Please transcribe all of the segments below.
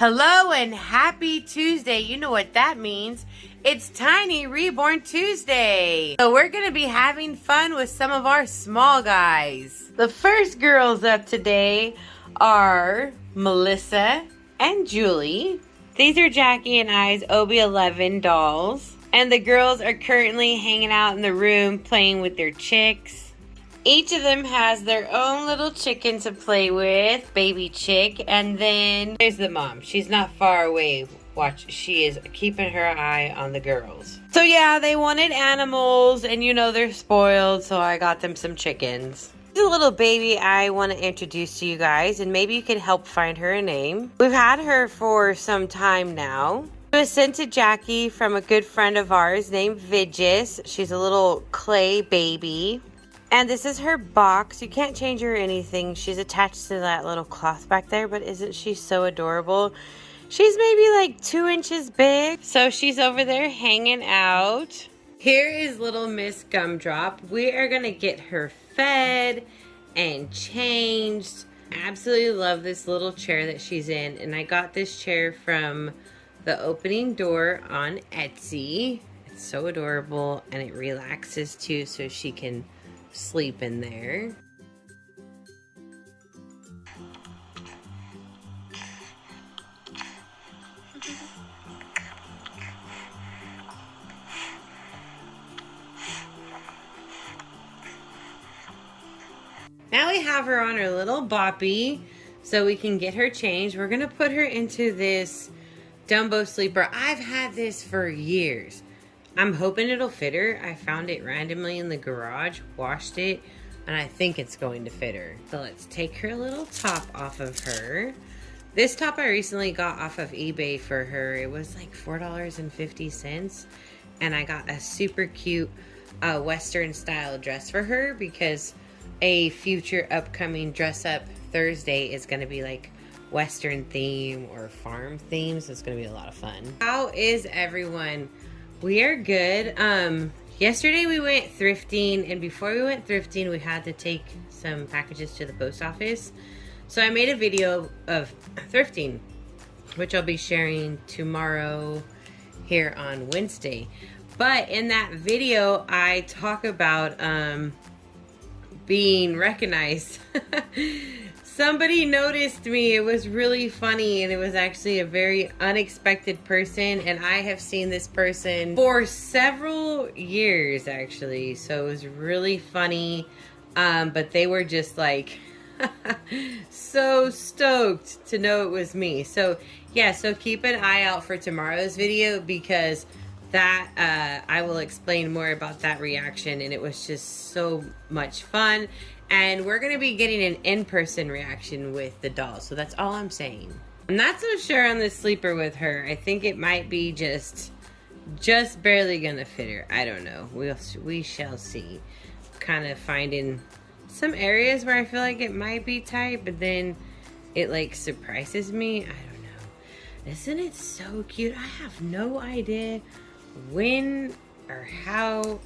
Hello and happy Tuesday. You know what that means. It's Tiny Reborn Tuesday. So we're going to be having fun with some of our small guys. The first girls up today are Melissa and Julie. These are Jackie and I's OB11 dolls. And the girls are currently hanging out in the room playing with their chicks. Each of them has their own little chicken to play with, baby chick. And then there's the mom. She's not far away. Watch, she is keeping her eye on the girls. So yeah, they wanted animals and you know they're spoiled, so I got them some chickens. This little baby I want to introduce to you guys, and maybe you can help find her a name. We've had her for some time now. It was sent to Jackie from a good friend of ours named Vidgis. She's a little clay baby. And this is her box. You can't change her or anything. She's attached to that little cloth back there, but isn't she so adorable? She's maybe like 2 inches big. So she's over there hanging out. Here is little Miss Gumdrop. We are gonna get her fed and changed. I absolutely love this little chair that she's in. And I got this chair from the Opening Door on Etsy. It's so adorable and it relaxes too, so she can sleep in there. Now we have her on her little boppy so we can get her changed. We're gonna put her into this Dumbo sleeper. I've had this for years. I'm hoping it'll fit her. I found it randomly in the garage, washed it, and I think it's going to fit her. So let's take her little top off of her. This top I recently got off of eBay for her. It was like $4.50, and I got a super cute Western style dress for her because a future upcoming dress up Thursday is going to be like Western theme or farm theme, so it's going to be a lot of fun. How is everyone? We are good. Yesterday we went thrifting, and before we went thrifting, we had to take some packages to the post office. So I made a video of thrifting, which I'll be sharing tomorrow here on Wednesday. But in that video, I talk about being recognized. Somebody noticed me. It was really funny, and it was actually a very unexpected person, and I have seen this person for several years actually, so it was really funny. But they were just like so stoked to know it was me. So yeah, so keep an eye out for tomorrow's video because that I will explain more about that reaction, and it was just so much fun. And we're going to be getting an in-person reaction with the doll. So that's all I'm saying. I'm not so sure on the sleeper with her. I think it might be just barely going to fit her. I don't know. We shall see. Kind of finding some areas where I feel like it might be tight, but then it like surprises me. I don't know. Isn't it so cute? I have no idea when or how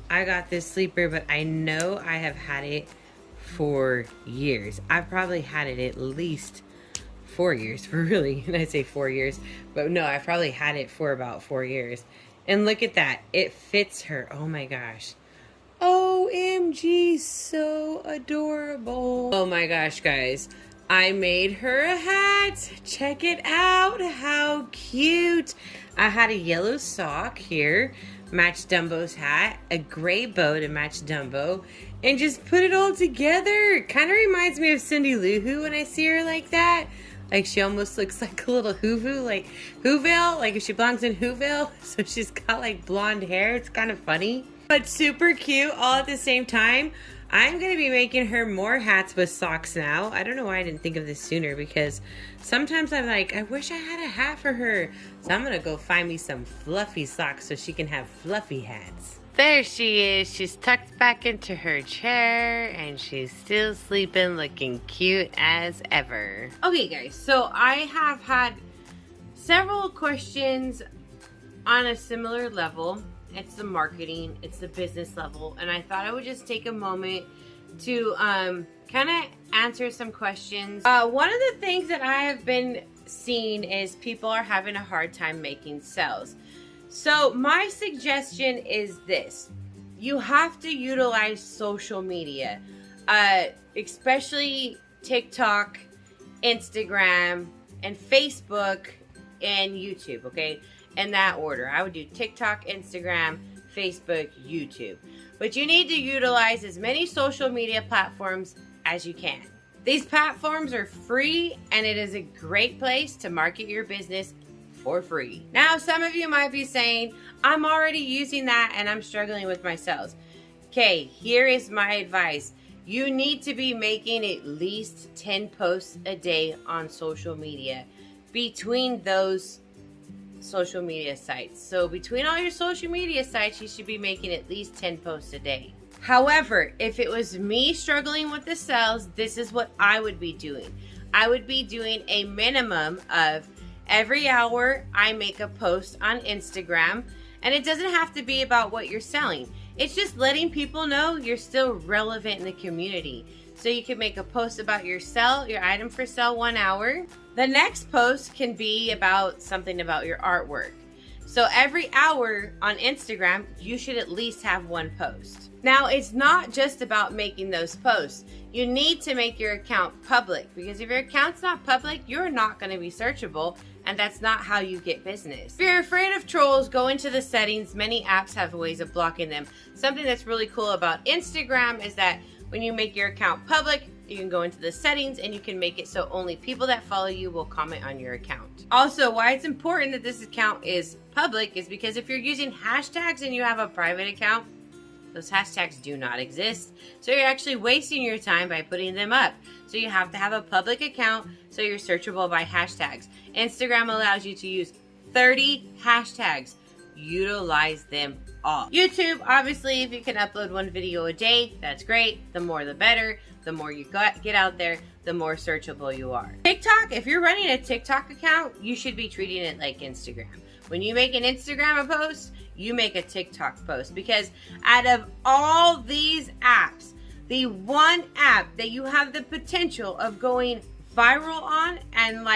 I got this sleeper, but I know I have had it for years. I've probably had it at least 4 years, for really, and I say 4 years, but no, I've probably had it for about 4 years. And look at that, it fits her. Oh my gosh. OMG, so adorable. Oh my gosh, guys. I made her a hat. Check it out, how cute. I had a yellow sock here, match Dumbo's hat, a gray bow to match Dumbo, and just put it all together. Kind of reminds me of Cindy Lou Who when I see her like that. Like she almost looks like a little Whoville, like Whoville, like if she belongs in Whoville. So she's got like blonde hair. It's kind of funny, but super cute all at the same time. I'm going to be making her more hats with socks now. I don't know why I didn't think of this sooner, because sometimes I'm like, I wish I had a hat for her. So I'm going to go find me some fluffy socks so she can have fluffy hats. There she is. She's tucked back into her chair and she's still sleeping, looking cute as ever. Okay guys, so I have had several questions on a similar level. It's the marketing, it's the business level, and I thought I would just take a moment to kind of answer some questions. One of the things that I have been seen is people are having a hard time making sales. So my suggestion is this. You have to utilize social media, especially TikTok, Instagram, and Facebook, and YouTube, okay? In that order. I would do TikTok, Instagram, Facebook, YouTube. But you need to utilize as many social media platforms as you can. These platforms are free, and it is a great place to market your business for free. Now, some of you might be saying, I'm already using that and I'm struggling with my sales. Okay, here is my advice. You need to be making at least 10 posts a day on social media between those social media sites. So between all your social media sites, you should be making at least 10 posts a day. However, if it was me struggling with the sales, this is what I would be doing. I would be doing a minimum of every hour I make a post on Instagram, and it doesn't have to be about what you're selling. It's just letting people know you're still relevant in the community. So you can make a post about your item for sale 1 hour. The next post can be about something about your artwork. So every hour on Instagram, you should at least have one post. Now, it's not just about making those posts. You need to make your account public, because if your account's not public, you're not going to be searchable, and that's not how you get business. If you're afraid of trolls, go into the settings. Many apps have ways of blocking them. Something that's really cool about Instagram is that when you make your account public, you can go into the settings and you can make it so only people that follow you will comment on your account. Also, why it's important that this account is public is because if you're using hashtags and you have a private account, those hashtags do not exist. So you're actually wasting your time by putting them up. So you have to have a public account so you're searchable by hashtags. Instagram allows you to use 30 hashtags. Utilize them all. YouTube, obviously, if you can upload 1 video a day, that's great. The more the better. The more you get out there, the more searchable you are. TikTok, if you're running a TikTok account, you should be treating it like Instagram. When you make an Instagram post, you make a TikTok post, because out of all these apps, the one app that you have the potential of going viral on and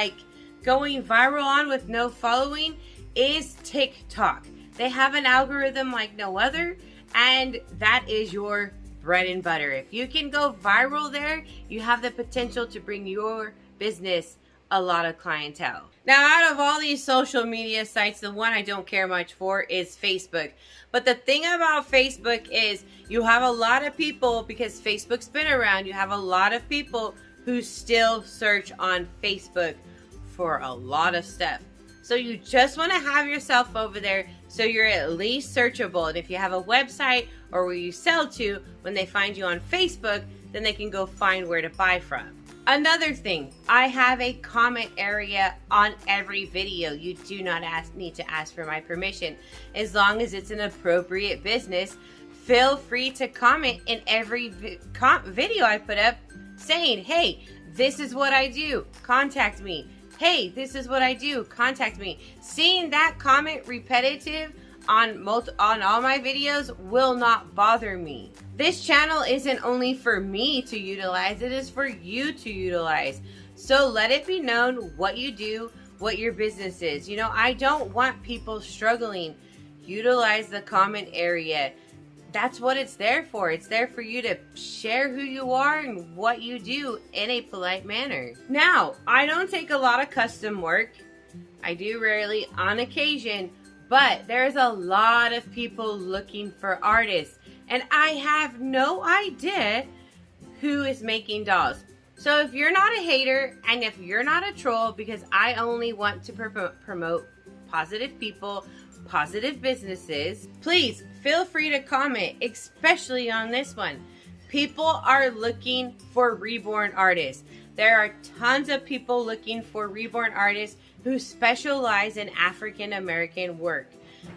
going viral on with no following is TikTok. They have an algorithm like no other, and that is your bread and butter. If you can go viral there, you have the potential to bring your business a lot of clientele. Now, out of all these social media sites, the one I don't care much for is Facebook. But the thing about Facebook is you have a lot of people, because Facebook's been around, you have a lot of people who still search on Facebook for a lot of stuff. So you just want to have yourself over there so you're at least searchable. And if you have a website or where you sell to, when they find you on Facebook, then they can go find where to buy from. Another thing, I have a comment area on every video. You do not need to ask for my permission. As long as it's an appropriate business, feel free to comment in every video I put up saying, hey, this is what I do, contact me. Hey, this is what I do, contact me. Seeing that comment repetitive on all my videos will not bother me. This channel isn't only for me to utilize, it is for you to utilize. So let it be known what you do, what your business is. You know, I don't want people struggling. Utilize the comment area. That's what it's there for. It's there for you to share who you are and what you do in a polite manner. Now, I don't take a lot of custom work. I do rarely, on occasion, but there's a lot of people looking for artists, and I have no idea who is making dolls. So if you're not a hater and if you're not a troll, because I only want to promote positive people, positive businesses, please feel free to comment, especially on this one. People are looking for reborn artists. There are tons of people looking for reborn artists who specialize in African American work.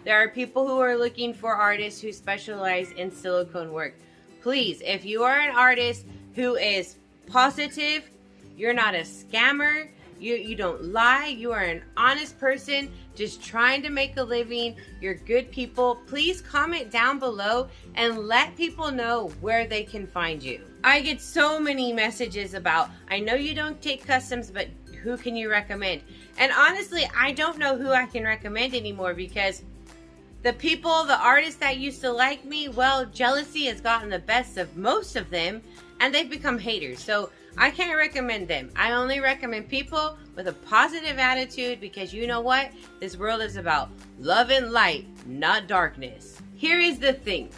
There are people who are looking for artists who specialize in silicone work. Please, if you are an artist who is positive, you're not a scammer, you don't lie, you are an honest person just trying to make a living, you're good people, please comment down below and let people know where they can find you. I get so many messages about, I know you don't take customs, but who can you recommend? And honestly, I don't know who I can recommend anymore, because the people, the artists that used to like me, well, jealousy has gotten the best of most of them, and they've become haters. So I can't recommend them. I only recommend people with a positive attitude, because you know what? This world is about love and light, not darkness. Here is the thing.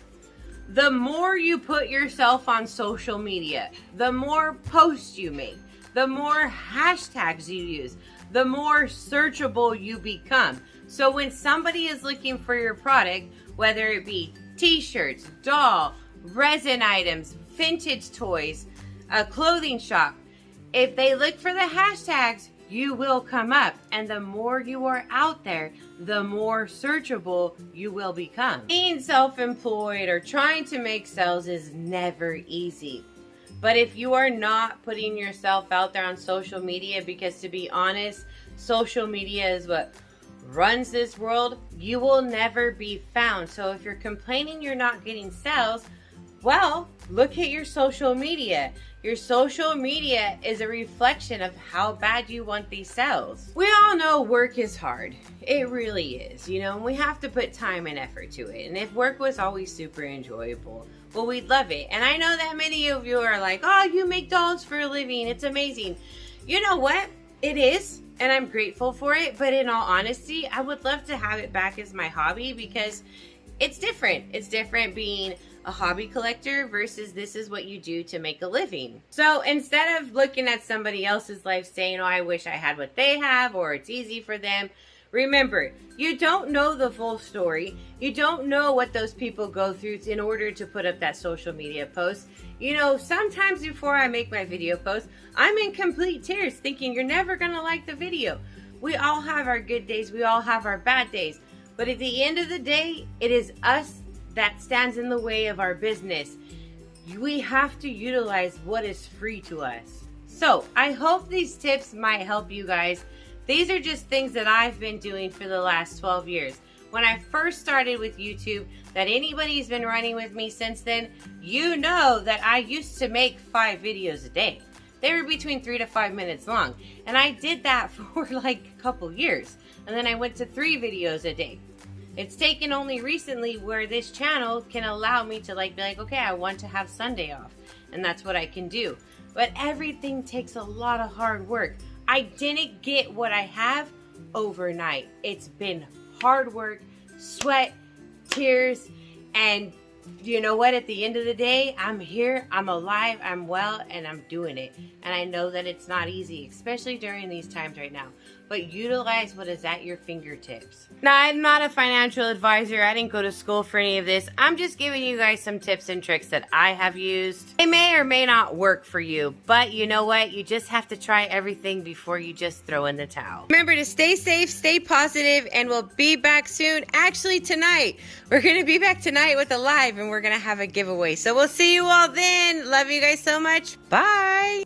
The more you put yourself on social media, the more posts you make, the more hashtags you use, the more searchable you become. So when somebody is looking for your product, whether it be t-shirts, doll, resin items, vintage toys, a clothing shop, if they look for the hashtags, you will come up. And the more you are out there, the more searchable you will become. Being self-employed or trying to make sales is never easy. But if you are not putting yourself out there on social media, because to be honest, social media is what runs this world, you will never be found. So if you're complaining you're not getting sales, well, look at your social media. Your social media is a reflection of how bad you want these sales. We all know work is hard. It really is, you know, and we have to put time and effort to it. And if work was always super enjoyable, well, we'd love it. And I know that many of you are like, oh, you make dolls for a living. It's amazing. You know what? It is, and I'm grateful for it. But in all honesty, I would love to have it back as my hobby, because it's different. It's different being a hobby collector versus this is what you do to make a living. So instead of looking at somebody else's life saying, oh, I wish I had what they have, or it's easy for them, remember, you don't know the full story. You don't know what those people go through in order to put up that social media post. You know, sometimes before I make my video post, I'm in complete tears thinking you're never gonna like the video. We all have our good days. We all have our bad days. But at the end of the day, it is us that stands in the way of our business. We have to utilize what is free to us. So I hope these tips might help you guys. These are just things that I've been doing for the last 12 years. When I first started with YouTube, that anybody's been running with me since then, you know that I used to make 5 videos a day. They were between 3 to 5 minutes long. And I did that for like a couple years. And then I went to 3 videos a day. It's taken only recently where this channel can allow me to be like, okay, I want to have Sunday off. And that's what I can do. But everything takes a lot of hard work. I didn't get what I have overnight. It's been hard work, sweat, tears, and you know what? At the end of the day, I'm here, I'm alive, I'm well, and I'm doing it. And I know that it's not easy, especially during these times right now. But utilize what is at your fingertips. Now, I'm not a financial advisor. I didn't go to school for any of this. I'm just giving you guys some tips and tricks that I have used. They may or may not work for you, but you know what? You just have to try everything before you just throw in the towel. Remember to stay safe, stay positive, and we'll be back soon. Actually, tonight. We're going to be back tonight with a live, and we're going to have a giveaway. So we'll see you all then. Love you guys so much. Bye.